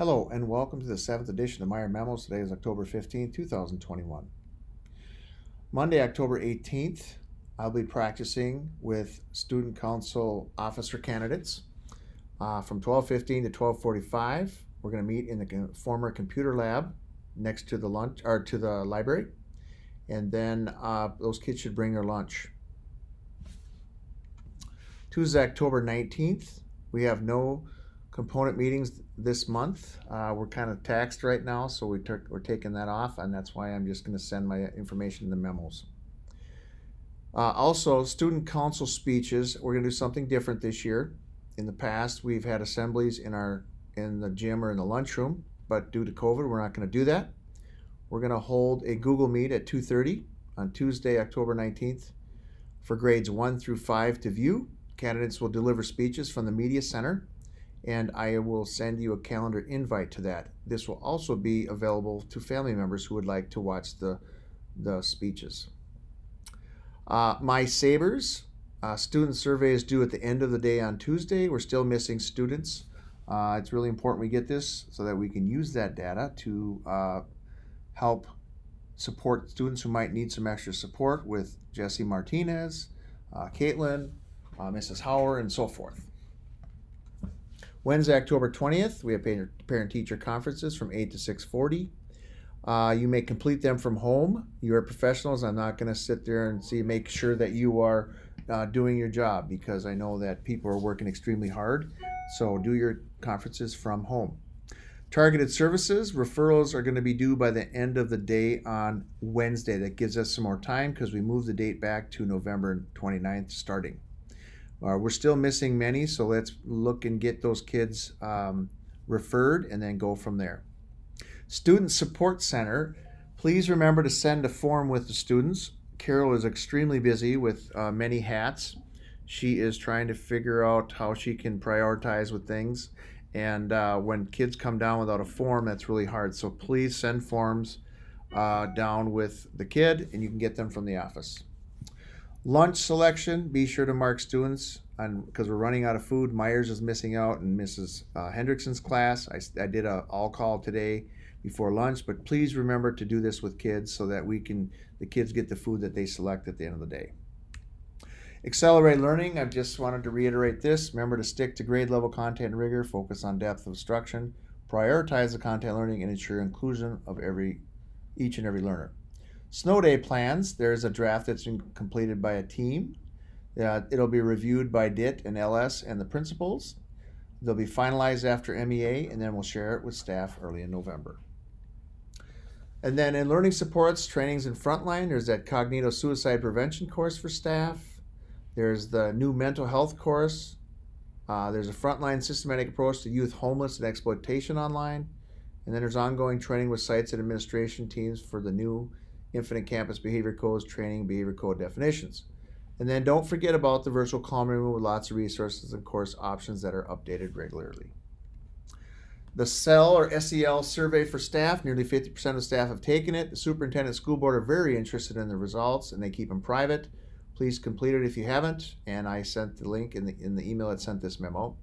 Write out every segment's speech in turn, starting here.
Hello and welcome to the 7th edition of Meyer Memo. Today is October 15th, 2021. Monday, October 18th, I'll be practicing with student council officer candidates from 12:15 to 12:45. We're going to meet in the former computer lab next to the library, and then those kids should bring their lunch. Tuesday, October 19th, we have no component meetings this month. We're kind of taxed right now, so we're taking that off, and that's why I'm just going to send my information in the memos. Also, student council speeches. We're going to do something different this year. In the past, we've had assemblies in the gym or in the lunchroom, but due to COVID, we're not going to do that. We're going to hold a Google Meet at 2:30 on Tuesday, October 19th, for grades 1 through 5 to view. Candidates will deliver speeches from the Media Center, and I will send you a calendar invite to that. This will also be available to family members who would like to watch the speeches. My Sabers, student survey is due at the end of the day on Tuesday. We're still missing students. It's really important we get this so that we can use that data to help support students who might need some extra support with Jesse Martinez, Caitlin, Mrs. Hauer, and so forth. Wednesday, October 20th, we have parent-teacher conferences from 8 to 6:40. You may complete them from home. You are professionals. I'm not going to sit there and make sure that you are doing your job, because I know that people are working extremely hard. So do your conferences from home. Targeted services, referrals are going to be due by the end of the day on Wednesday. That gives us some more time because we moved the date back to November 29th starting. We're still missing many, so let's look and get those kids referred and then go from there. Student Support Center, please remember to send a form with the students. Carol is extremely busy with many hats. She is trying to figure out how she can prioritize with things, and when kids come down without a form, that's really hard. So please send forms down with the kid, and you can get them from the office. Lunch selection, be sure to mark students because we're running out of food. Myers is missing out in Mrs. Hendrickson's class. I did a all call today before lunch, but please remember to do this with kids so that the kids get the food that they select at the end of the day. Accelerate learning, I just wanted to reiterate this. Remember to stick to grade level content and rigor, focus on depth of instruction, prioritize the content learning, and ensure inclusion of each and every learner. Snow day plans, there's a draft that's been completed by a team. It'll be reviewed by DIT and LS and the principals. They'll be finalized after MEA, and then we'll share it with staff early in November. And then in learning supports, trainings in frontline, there's that Cognito suicide prevention course for staff. There's the new mental health course. There's a frontline systematic approach to youth homeless and exploitation online. And then there's ongoing training with sites and administration teams for the new Infinite Campus Behavior Codes training, behavior code definitions. And then don't forget about the virtual calm room with lots of resources and course options that are updated regularly. The SEL or SEL survey for staff, nearly 50% of staff have taken it. The superintendent and school board are very interested in the results, and they keep them private. Please complete it if you haven't, and I sent the link in the email that sent this memo.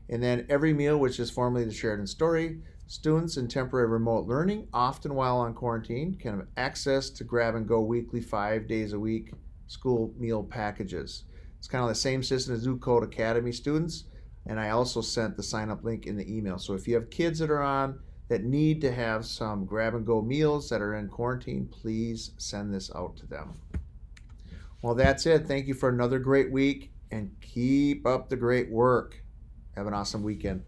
And then every meal, which is formerly the Sheridan Story, students in temporary remote learning, often while on quarantine, can have access to grab and go weekly, 5 days a week school meal packages. It's kind of the same system as Zoo Code Academy students, and I also sent the sign up link in the email. So if you have kids that need to have some grab and go meals that are in quarantine, please send this out to them. Well, that's it. Thank you for another great week, and keep up the great work. Have an awesome weekend.